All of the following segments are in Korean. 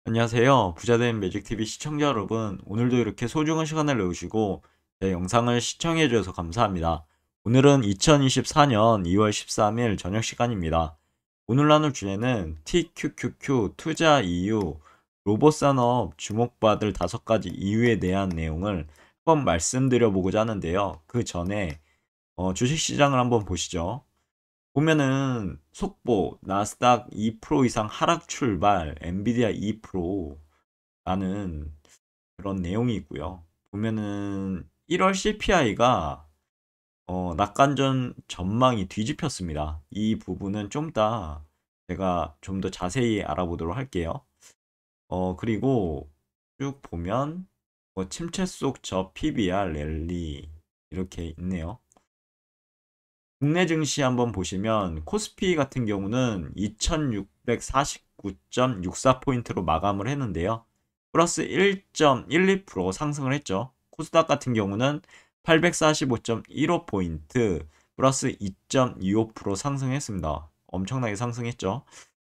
안녕하세요. 부자된 매직TV 시청자 여러분. 오늘도 이렇게 소중한 시간을 내주시고 제 영상을 시청해 주셔서 감사합니다. 오늘은 2024년 2월 13일 저녁 시간입니다. 오늘 나눌 주제는 TQQQ 투자 이유, 로봇 산업 주목받을 5가지 이유에 대한 내용을 한번 말씀드려 보고자 하는데요. 그 전에 주식시장을 한번 보시죠. 보면은 속보 나스닥 2% 이상 하락 출발, 엔비디아 2%라는 그런 내용이 있고요. 보면은 1월 CPI가 낙관전 전망이 뒤집혔습니다. 이 부분은 좀 더 제가 좀 더 자세히 알아보도록 할게요. 그리고 쭉 보면 침체 속 저 PBR 랠리 이렇게 있네요. 국내 증시 한번 보시면 코스피 같은 경우는 2649.64포인트로 마감을 했는데요. 플러스 1.12% 상승을 했죠. 코스닥 같은 경우는 845.15포인트 플러스 2.25% 상승했습니다. 엄청나게 상승했죠.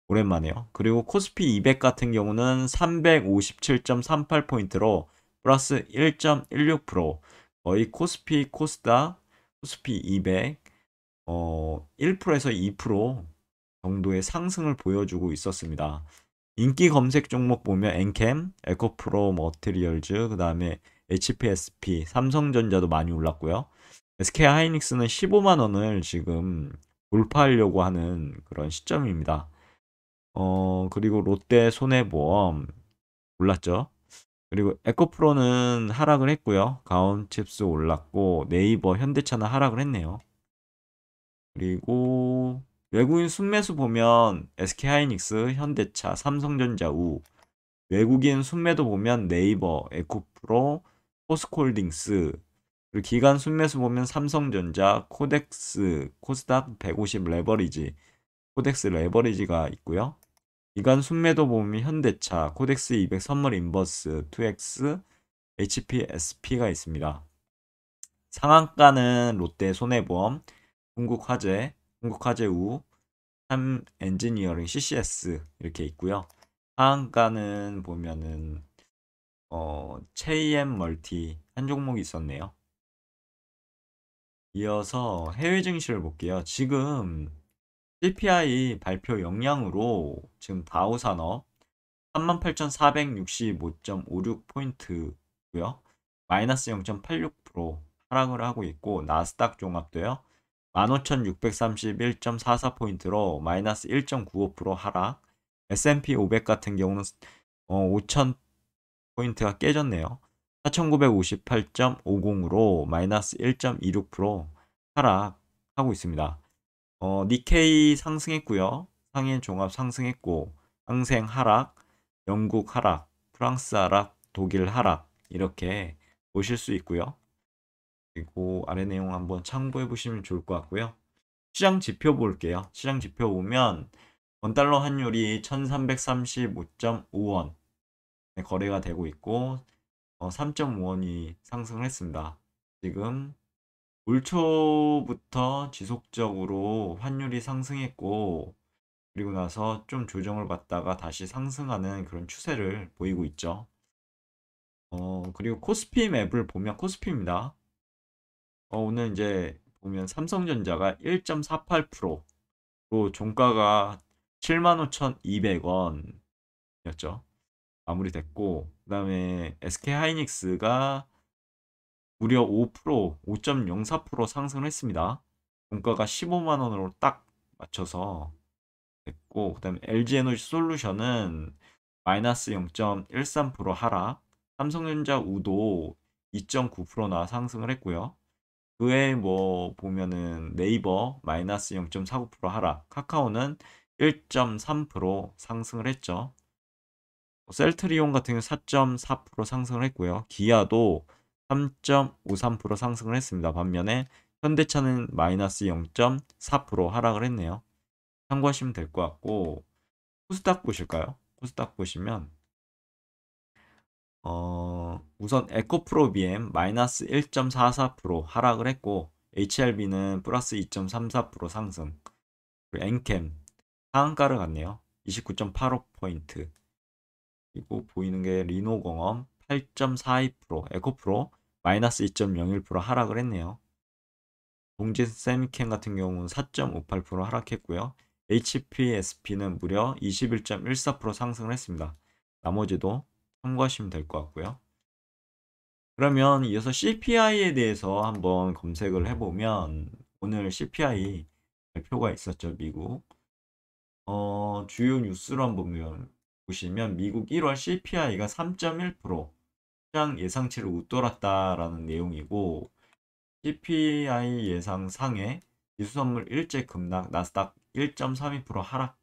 오랜만에요. 그리고 코스피 200 같은 경우는 357.38포인트로 플러스 1.16% 거의 코스피, 코스닥, 코스피 200 1%에서 2% 정도의 상승을 보여주고 있었습니다. 인기 검색 종목 보면 엔캠, 에코프로 머티리얼즈, 그 다음에 HPSP, 삼성전자도 많이 올랐고요. SK하이닉스는 15만 원을 지금 돌파하려고 하는 그런 시점입니다. 그리고 롯데 손해보험 올랐죠. 그리고 에코프로는 하락을 했고요. 가온칩스 올랐고 네이버, 현대차는 하락을 했네요. 그리고 외국인 순매수 보면 SK하이닉스, 현대차, 삼성전자 우. 외국인 순매도 보면 네이버, 에코프로, 포스코홀딩스. 그리고 기관 순매수 보면 삼성전자, 코덱스, 코스닥 150 레버리지, 코덱스 레버리지가 있고요. 기관 순매도 보면 현대차, 코덱스 200 선물 인버스, 2X, HPSP가 있습니다. 상한가는 롯데 손해보험, 한국화재, 한국화재우, 삼엔지니어링 CCS 이렇게 있고요. 하한가는 보면은 체이엠 멀티 한 종목이 있었네요. 이어서 해외 증시를 볼게요. 지금 CPI 발표 영향으로 지금 다우산업 38,465.56포인트고요. 마이너스 0.86% 하락을 하고 있고 나스닥 종합도요. 15,631.44포인트로 마이너스 1.95% 하락. S&P 500 같은 경우는 5,000포인트가 깨졌네요. 4,958.50으로 마이너스 1.26% 하락하고 있습니다. 니케이 상승했고요. 상해 종합 상승했고 항생 하락, 영국 하락, 프랑스 하락, 독일 하락 이렇게 보실 수 있고요. 그리고 아래 내용 한번 참고해 보시면 좋을 것 같고요. 시장 지표 볼게요. 시장 지표 보면 원달러 환율이 1335.5원 거래가 되고 있고 3.5원이 상승을 했습니다. 지금 올 초부터 지속적으로 환율이 상승했고 그리고 나서 좀 조정을 받다가 다시 상승하는 그런 추세를 보이고 있죠. 그리고 코스피 맵을 보면 코스피입니다. 오늘 이제 보면 삼성전자가 1.48%로 종가가 75,200원이었죠. 마무리됐고 그다음에 SK하이닉스가 무려 5%, 5.04% 상승을 했습니다. 종가가 15만 원으로 딱 맞춰서 됐고 그다음에 LG에너지 솔루션은 마이너스 0.13% 하락, 삼성전자 우도 2.9%나 상승을 했고요. 그 외에 뭐 보면은 네이버 마이너스 0.49% 하락, 카카오는 1.3% 상승을 했죠. 셀트리온 같은 경우 4.4% 상승을 했고요. 기아도 3.53% 상승을 했습니다. 반면에 현대차는 마이너스 0.4% 하락을 했네요. 참고하시면 될 것 같고 코스닥 보실까요? 코스닥 보시면 우선 에코프로비엠 마이너스 1.44% 하락을 했고 HLB는 플러스 2.34% 상승 그리고 엔캠 상한가를 갔네요. 29.85포인트 그리고 보이는 게 리노공업 8.42%, 에코프로 마이너스 2.01% 하락을 했네요. 동진 세미캠 같은 경우는 4.58% 하락했고요. HPSP는 무려 21.14% 상승을 했습니다. 나머지도 참고하시면 될 것 같고요. 그러면 이어서 CPI에 대해서 한번 검색을 해보면 오늘 CPI 발표가 있었죠, 미국. 주요 뉴스로 한번 보시면 미국 1월 CPI가 3.1% 시장 예상치를 웃돌았다라는 내용이고, CPI 예상 상해, 기술선물 일제 급락, 나스닥 1.32% 하락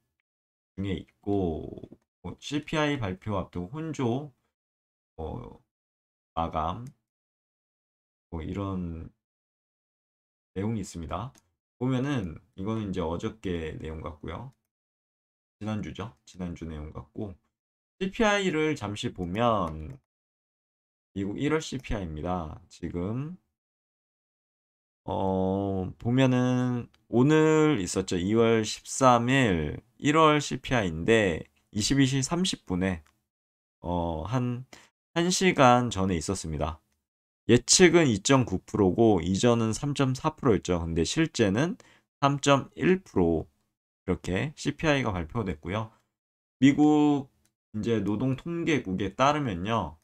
중에 있고, CPI 발표 앞두고 혼조 마감 이런 내용이 있습니다. 보면은 이거는 이제 어저께 내용 같고요. 지난주죠. 지난주 내용 같고, CPI를 잠시 보면 미국 1월 CPI입니다. 지금 보면은 오늘 있었죠. 2월 13일 1월 CPI인데 22시 30분에 한 1시간 전에 있었습니다. 예측은 2.9%고 이전은 3.4%였죠. 근데 실제는 3.1% 이렇게 CPI가 발표됐고요. 미국 이제 노동통계국에 따르면요.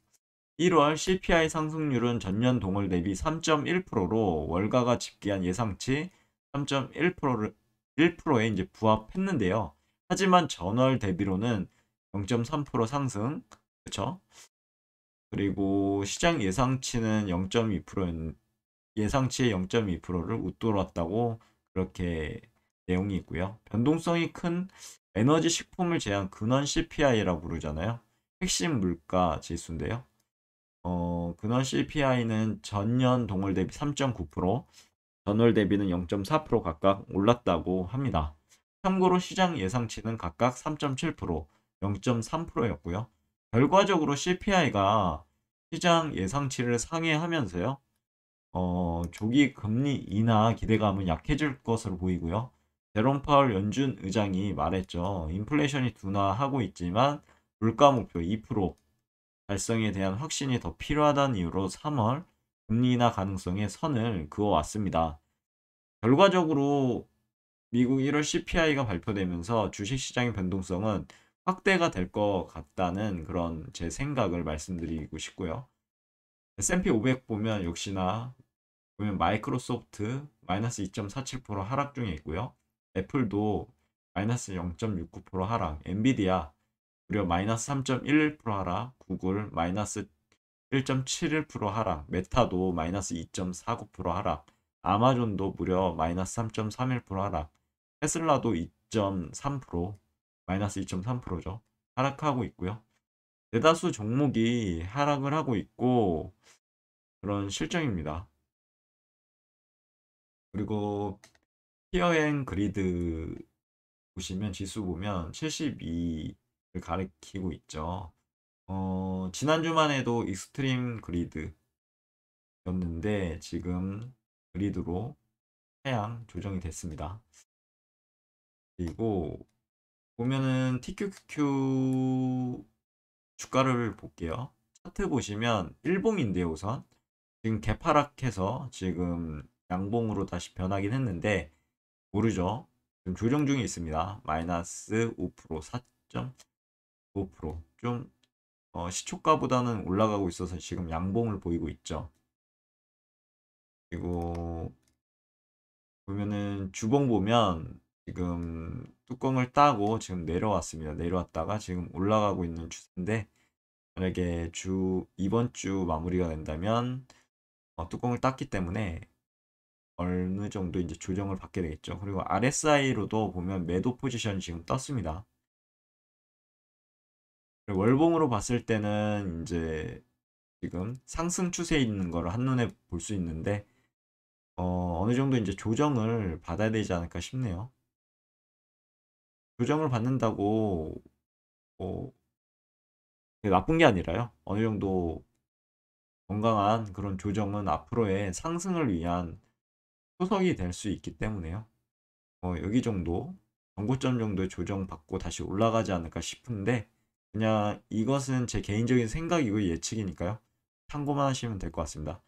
1월 CPI 상승률은 전년 동월 대비 3.1%로 월가가 집계한 예상치 3.1%를 1%에 이제 부합했는데요. 하지만 전월 대비로는 0.3% 상승, 그렇죠? 그리고 시장 예상치는 0.2%, 예상치의 0.2%를 웃돌았다고 그렇게 내용이 있고요. 변동성이 큰 에너지 식품을 제한 근원 CPI라고 부르잖아요. 핵심 물가 지수인데요. 근원 CPI는 전년 동월 대비 3.9%, 전월 대비는 0.4% 각각 올랐다고 합니다. 참고로 시장 예상치는 각각 3.7%, 0.3%였고요. 결과적으로 CPI가 시장 예상치를 상회하면서요. 조기 금리 인하 기대감은 약해질 것으로 보이고요. 제롬 파월 연준 의장이 말했죠. 인플레이션이 둔화하고 있지만 물가 목표 2% 달성에 대한 확신이 더 필요하다는 이유로 3월 금리 인하 가능성에 선을 그어왔습니다. 결과적으로 미국 1월 CPI가 발표되면서 주식시장의 변동성은 확대가 될 것 같다는 그런 제 생각을 말씀드리고 싶고요. S&P 500 보면 역시나 보면 마이크로소프트 마이너스 2.47% 하락 중에 있고요. 애플도 마이너스 0.69% 하락, 엔비디아 무려 마이너스 3.11% 하락, 구글 마이너스 1.71% 하락, 메타도 마이너스 2.49% 하락, 아마존도 무려 마이너스 3.31% 하락, 테슬라도 2.3% 마이너스 2.3%죠. 하락하고 있고요. 대다수 종목이 하락을 하고 있고 그런 실정입니다. 그리고 피어앤 그리드 보시면 지수 보면 72를 가리키고 있죠. 지난주만 해도 익스트림 그리드였는데 지금 그리드로 하향 조정이 됐습니다. 그리고 보면은 TQQQ 주가를 볼게요. 차트 보시면 일봉인데요, 우선 지금 개파락해서 지금 양봉으로 다시 변하긴 했는데 모르죠. 지금 조정 중에 있습니다. 마이너스 5%, 4.5%. 좀 시초가보다는 올라가고 있어서 지금 양봉을 보이고 있죠. 그리고 보면은 주봉 보면 지금 뚜껑을 따고 지금 내려왔습니다. 내려왔다가 지금 올라가고 있는 추세인데 만약에 이번 주 마무리가 된다면 뚜껑을 땄기 때문에 어느 정도 이제 조정을 받게 되겠죠. 그리고 RSI로도 보면 매도 포지션이 지금 떴습니다. 월봉으로 봤을 때는 이제 지금 상승 추세에 있는 거를 한눈에 볼 수 있는데 어느 정도 이제 조정을 받아야 되지 않을까 싶네요. 조정을 받는다고 뭐 나쁜 게 아니라요. 어느 정도 건강한 그런 조정은 앞으로의 상승을 위한 초석이 될 수 있기 때문에요. 여기 정도 정고점 정도의 조정 받고 다시 올라가지 않을까 싶은데 그냥 이것은 제 개인적인 생각이고 예측이니까요. 참고만 하시면 될 것 같습니다.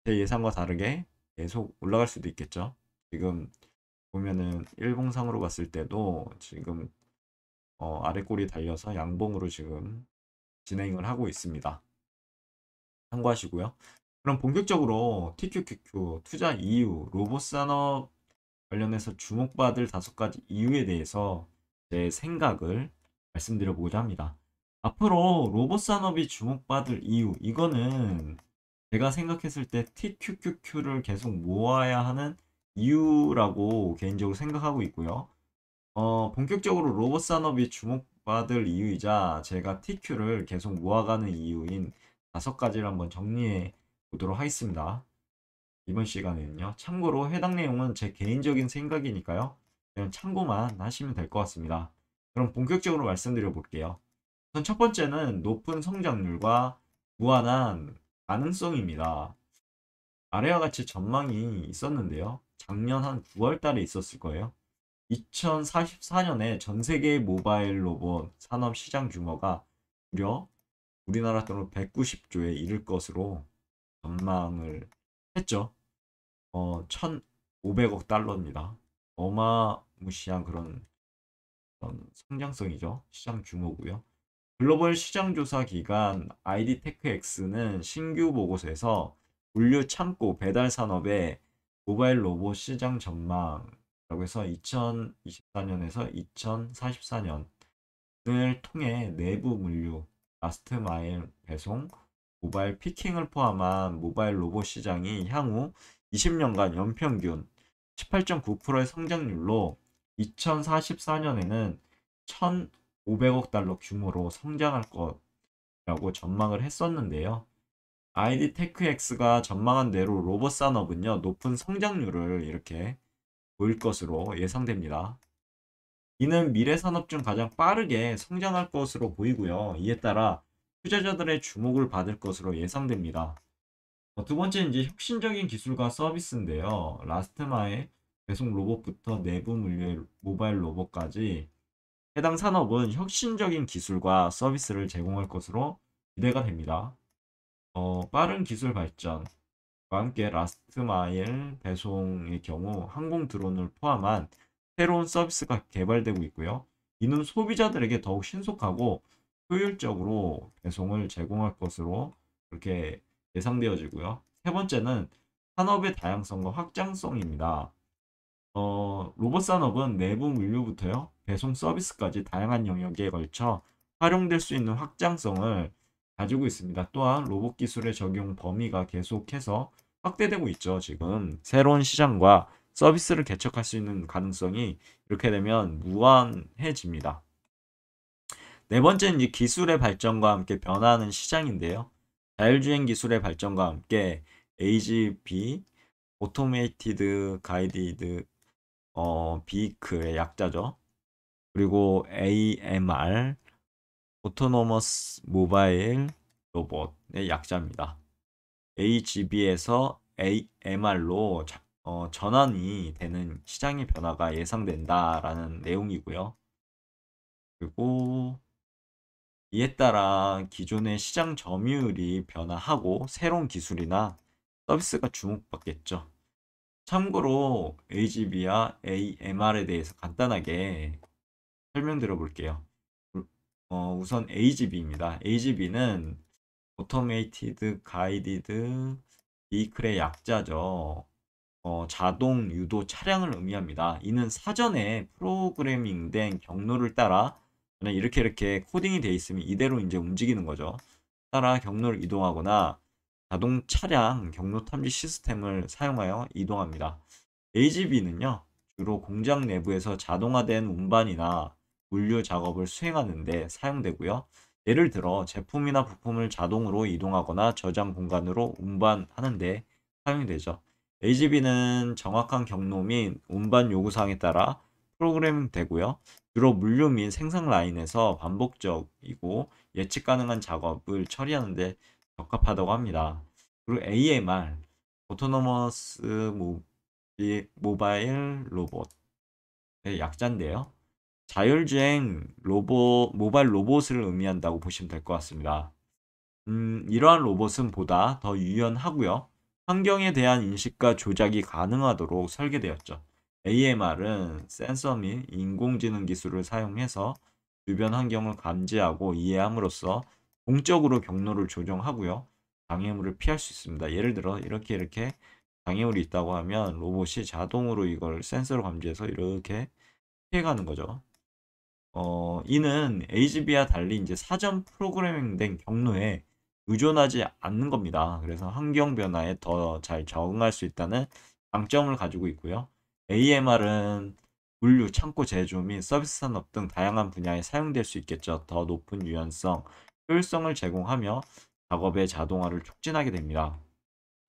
제 예상과 다르게 계속 올라갈 수도 있겠죠. 지금 보면은 일봉상으로 봤을 때도 지금 아래 꼬리 달려서 양봉으로 지금 진행을 하고 있습니다. 참고하시고요. 그럼 본격적으로 TQQQ 투자 이유, 로봇 산업 관련해서 주목받을 5가지 이유에 대해서 제 생각을 말씀드려보고자 합니다. 앞으로 로봇 산업이 주목받을 이유, 이거는 제가 생각했을 때 TQQQ를 계속 모아야 하는 이유라고 개인적으로 생각하고 있고요. 본격적으로 로봇 산업이 주목받을 이유이자 제가 TQ를 계속 모아가는 이유인 5가지를 한번 정리해 보도록 하겠습니다. 이번 시간에는요. 참고로 해당 내용은 제 개인적인 생각이니까요. 그냥 참고만 하시면 될 것 같습니다. 그럼 본격적으로 말씀드려 볼게요. 우선 첫 번째는 높은 성장률과 무한한 가능성입니다. 아래와 같이 전망이 있었는데요. 작년 한 9월 달에 있었을 거예요. 2044년에 전 세계 모바일 로봇 산업 시장 규모가 무려 우리나라 돈으로 190조에 이를 것으로 전망을 했죠. 1,500억 달러입니다. 어마무시한 그런 성장성이죠. 시장 규모고요. 글로벌 시장조사 기관 ID테크X는 신규 보고서에서 물류 창고 배달 산업의 모바일 로봇 시장 전망이라고 해서 2024년에서 2044년을 통해 내부 물류, 라스트 마일 배송, 모바일 피킹을 포함한 모바일 로봇 시장이 향후 20년간 연평균 18.9%의 성장률로 2044년에는 1,500억 달러 규모로 성장할 것이라고 전망을 했었는데요. ID테크X가 전망한 대로 로봇 산업은요, 높은 성장률을 이렇게 보일 것으로 예상됩니다. 이는 미래 산업 중 가장 빠르게 성장할 것으로 보이고요. 이에 따라 투자자들의 주목을 받을 것으로 예상됩니다. 두 번째는 이제 혁신적인 기술과 서비스인데요. 라스트마일 배송 로봇부터 내부 물류 모바일 로봇까지 해당 산업은 혁신적인 기술과 서비스를 제공할 것으로 기대가 됩니다. 빠른 기술 발전과 함께 라스트 마일 배송의 경우 항공 드론을 포함한 새로운 서비스가 개발되고 있고요. 이는 소비자들에게 더욱 신속하고 효율적으로 배송을 제공할 것으로 그렇게 예상되어지고요. 세 번째는 산업의 다양성과 확장성입니다. 로봇 산업은 내부 물류부터요, 배송 서비스까지 다양한 영역에 걸쳐 활용될 수 있는 확장성을 가지고 있습니다. 또한 로봇 기술의 적용 범위가 계속해서 확대되고 있죠. 지금 새로운 시장과 서비스를 개척할 수 있는 가능성이 이렇게 되면 무한해집니다. 네 번째는 이제 기술의 발전과 함께 변화하는 시장인데요. 자율주행 기술의 발전과 함께 AGV, 오토메이티드 가이디드 비클의 약자죠. 그리고 AMR, 오토노머스 모바일 로봇의 약자입니다. AGV에서 AMR로 전환이 되는 시장의 변화가 예상된다라는 내용이고요. 그리고 이에 따라 기존의 시장 점유율이 변화하고 새로운 기술이나 서비스가 주목받겠죠. 참고로 AGV와 AMR에 대해서 간단하게 설명드려 볼게요. 우선 AGV입니다. AGV는 Automated Guided Vehicle의 약자죠. 자동 유도 차량을 의미합니다. 이는 사전에 프로그래밍된 경로를 따라 그냥 이렇게 코딩이 되어 있으면 이대로 이제 움직이는 거죠. 따라 경로를 이동하거나 자동 차량 경로 탐지 시스템을 사용하여 이동합니다. AGV는요, 주로 공장 내부에서 자동화된 운반이나 물류 작업을 수행하는 데 사용되고요. 예를 들어 제품이나 부품을 자동으로 이동하거나 저장 공간으로 운반하는 데 사용이 되죠. AGV는 정확한 경로 및 운반 요구사항에 따라 프로그래밍 되고요. 주로 물류 및 생산 라인에서 반복적이고 예측 가능한 작업을 처리하는 데 적합하다고 합니다. 그리고 AMR, 오토노머스 모바일 로봇의 약자인데요. 자율주행 로봇, 모바일 로봇을 의미한다고 보시면 될 것 같습니다. 이러한 로봇은 보다 더 유연하고요. 환경에 대한 인식과 조작이 가능하도록 설계되었죠. AMR은 센서 및 인공지능 기술을 사용해서 주변 환경을 감지하고 이해함으로써 동적으로 경로를 조정하고요. 장애물을 피할 수 있습니다. 예를 들어 이렇게 장애물이 있다고 하면 로봇이 자동으로 이걸 센서로 감지해서 이렇게 피해가는 거죠. 이는 AGV와 달리 이제 사전 프로그래밍된 경로에 의존하지 않는 겁니다. 그래서 환경 변화에 더 잘 적응할 수 있다는 장점을 가지고 있고요. AMR은 물류, 창고 제조 및 서비스 산업 등 다양한 분야에 사용될 수 있겠죠. 더 높은 유연성, 효율성을 제공하며 작업의 자동화를 촉진하게 됩니다.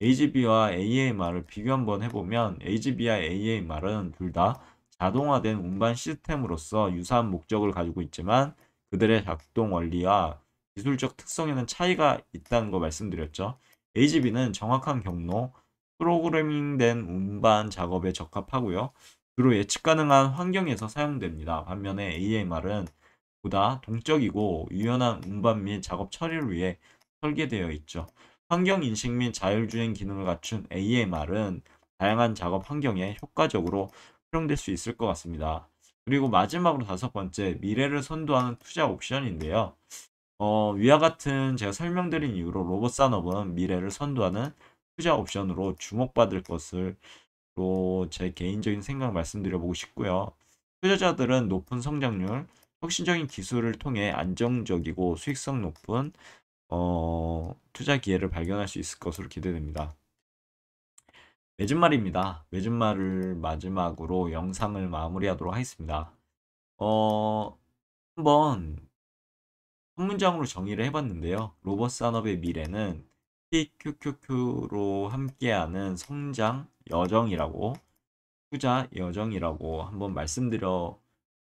AGV와 AMR을 비교 한번 해보면 AGV와 AMR은 둘 다 자동화된 운반 시스템으로서 유사한 목적을 가지고 있지만 그들의 작동 원리와 기술적 특성에는 차이가 있다는 거 말씀드렸죠. AGV는 정확한 경로, 프로그래밍된 운반 작업에 적합하고요. 주로 예측 가능한 환경에서 사용됩니다. 반면에 AMR은 보다 동적이고 유연한 운반 및 작업 처리를 위해 설계되어 있죠. 환경 인식 및 자율주행 기능을 갖춘 AMR은 다양한 작업 환경에 효과적으로 활용될 수 있을 것 같습니다. 그리고 마지막으로 다섯 번째, 미래를 선도하는 투자 옵션인데요. 위와 같은 제가 설명드린 이유로 로봇 산업은 미래를 선도하는 투자 옵션으로 주목받을 것을 또 제 개인적인 생각 말씀드려보고 싶고요. 투자자들은 높은 성장률, 혁신적인 기술을 통해 안정적이고 수익성 높은 투자 기회를 발견할 수 있을 것으로 기대됩니다. 매진말입니다. 매진말을 마지막으로 영상을 마무리하도록 하겠습니다. 어, 한번 한 문장으로 정의를 해봤는데요. 로봇 산업의 미래는 TQQQ로 함께하는 성장 여정이라고, 투자 여정이라고 한번 말씀드려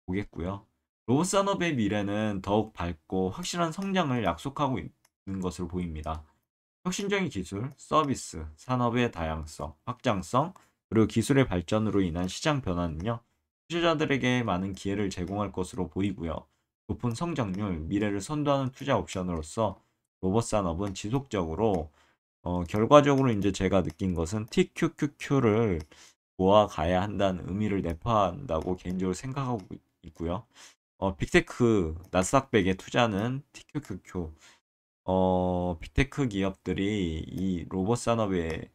보겠고요. 로봇 산업의 미래는 더욱 밝고 확실한 성장을 약속하고 있는 것으로 보입니다. 혁신적인 기술, 서비스, 산업의 다양성, 확장성, 그리고 기술의 발전으로 인한 시장 변화는요, 투자자들에게 많은 기회를 제공할 것으로 보이고요. 높은 성장률, 미래를 선도하는 투자 옵션으로서 로봇 산업은 지속적으로, 결과적으로 이제 제가 느낀 것은 TQQQ를 모아가야 한다는 의미를 내포한다고 개인적으로 생각하고 있고요. 빅테크, 나스닥백에 투자는 TQQQ, 빅테크 기업들이 이 로봇 산업에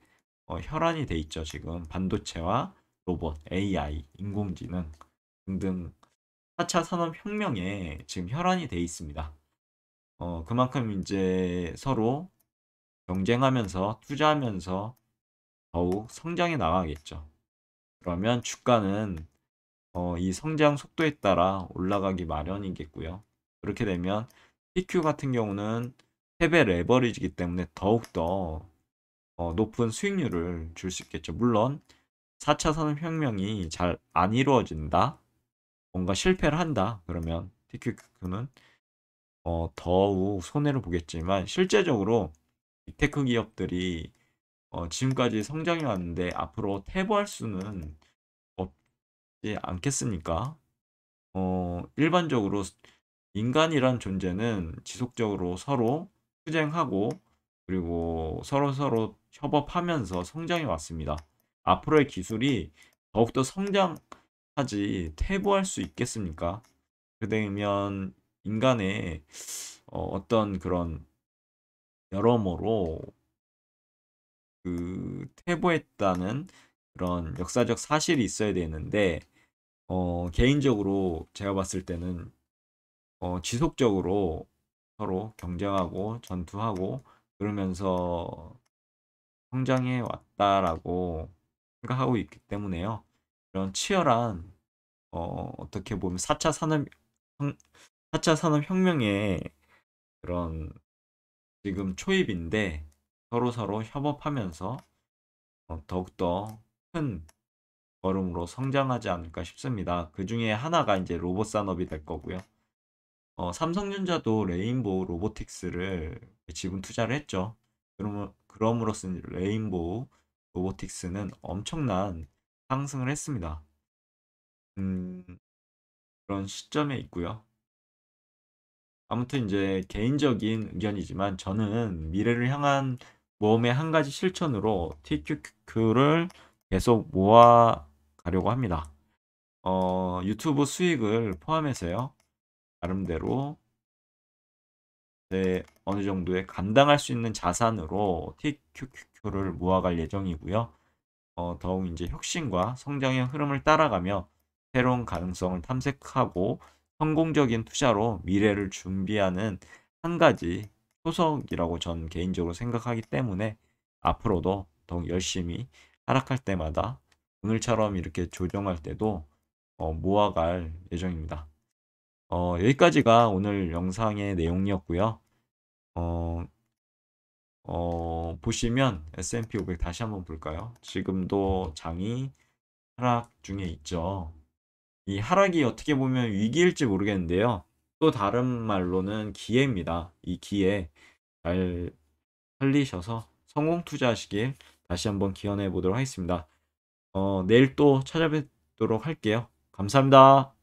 혈안이 돼 있죠. 지금 반도체와 로봇, AI, 인공지능 등등 4차 산업혁명에 지금 혈안이 돼 있습니다. 그만큼 이제 서로 경쟁하면서 투자하면서 더욱 성장해 나가겠죠. 그러면 주가는 이 성장 속도에 따라 올라가기 마련이겠고요. 그렇게 되면 PQ 같은 경우는 패배 레버리지이기 때문에 더욱더 높은 수익률을 줄 수 있겠죠. 물론 4차 산업혁명이 잘 안 이루어진다. 뭔가 실패를 한다. 그러면 TQQ는 더욱 손해를 보겠지만 실제적으로 빅테크 기업들이 지금까지 성장해 왔는데 앞으로 퇴보할 수는 없지 않겠습니까? 일반적으로 인간이란 존재는 지속적으로 서로 투쟁하고 그리고 서로 협업하면서 성장해 왔습니다. 앞으로의 기술이 더욱더 성장하지 퇴보할 수 있겠습니까? 그러면 인간의 어떤 그런 여러모로 그 퇴보했다는 그런 역사적 사실이 있어야 되는데 개인적으로 제가 봤을 때는 지속적으로 서로 경쟁하고 전투하고 그러면서 성장해 왔다라고 생각하고 있기 때문에요. 이런 치열한 어떻게 보면 4차 산업혁명의 그런 지금 초입인데 서로 협업하면서 더욱더 큰 걸음으로 성장하지 않을까 싶습니다. 그 중에 하나가 이제 로봇 산업이 될 거고요. 삼성전자도 레인보우 로보틱스를 지분 투자를 했죠. 그럼으로써 레인보우 로보틱스는 엄청난 상승을 했습니다. 음, 그런 시점에 있고요. 아무튼 이제 개인적인 의견이지만 저는 미래를 향한 모험의 한 가지 실천으로 TQQ를 계속 모아 가려고 합니다. 유튜브 수익을 포함해서요. 나름대로 어느 정도의 감당할 수 있는 자산으로 TQQ를 모아갈 예정이고요. 더욱 이제 혁신과 성장의 흐름을 따라가며 새로운 가능성을 탐색하고 성공적인 투자로 미래를 준비하는 한 가지 초석이라고 전 개인적으로 생각하기 때문에 앞으로도 더욱 열심히 하락할 때마다 오늘처럼 이렇게 조정할 때도 모아갈 예정입니다. 여기까지가 오늘 영상의 내용이었고요. 어, 보시면 S&P 500 다시 한번 볼까요? 지금도 장이 하락 중에 있죠. 이 하락이 어떻게 보면 위기일지 모르겠는데요. 또 다른 말로는 기회입니다. 이 기회 잘 살리셔서 성공 투자하시길 다시 한번 기원해 보도록 하겠습니다. 내일 또 찾아뵙도록 할게요. 감사합니다.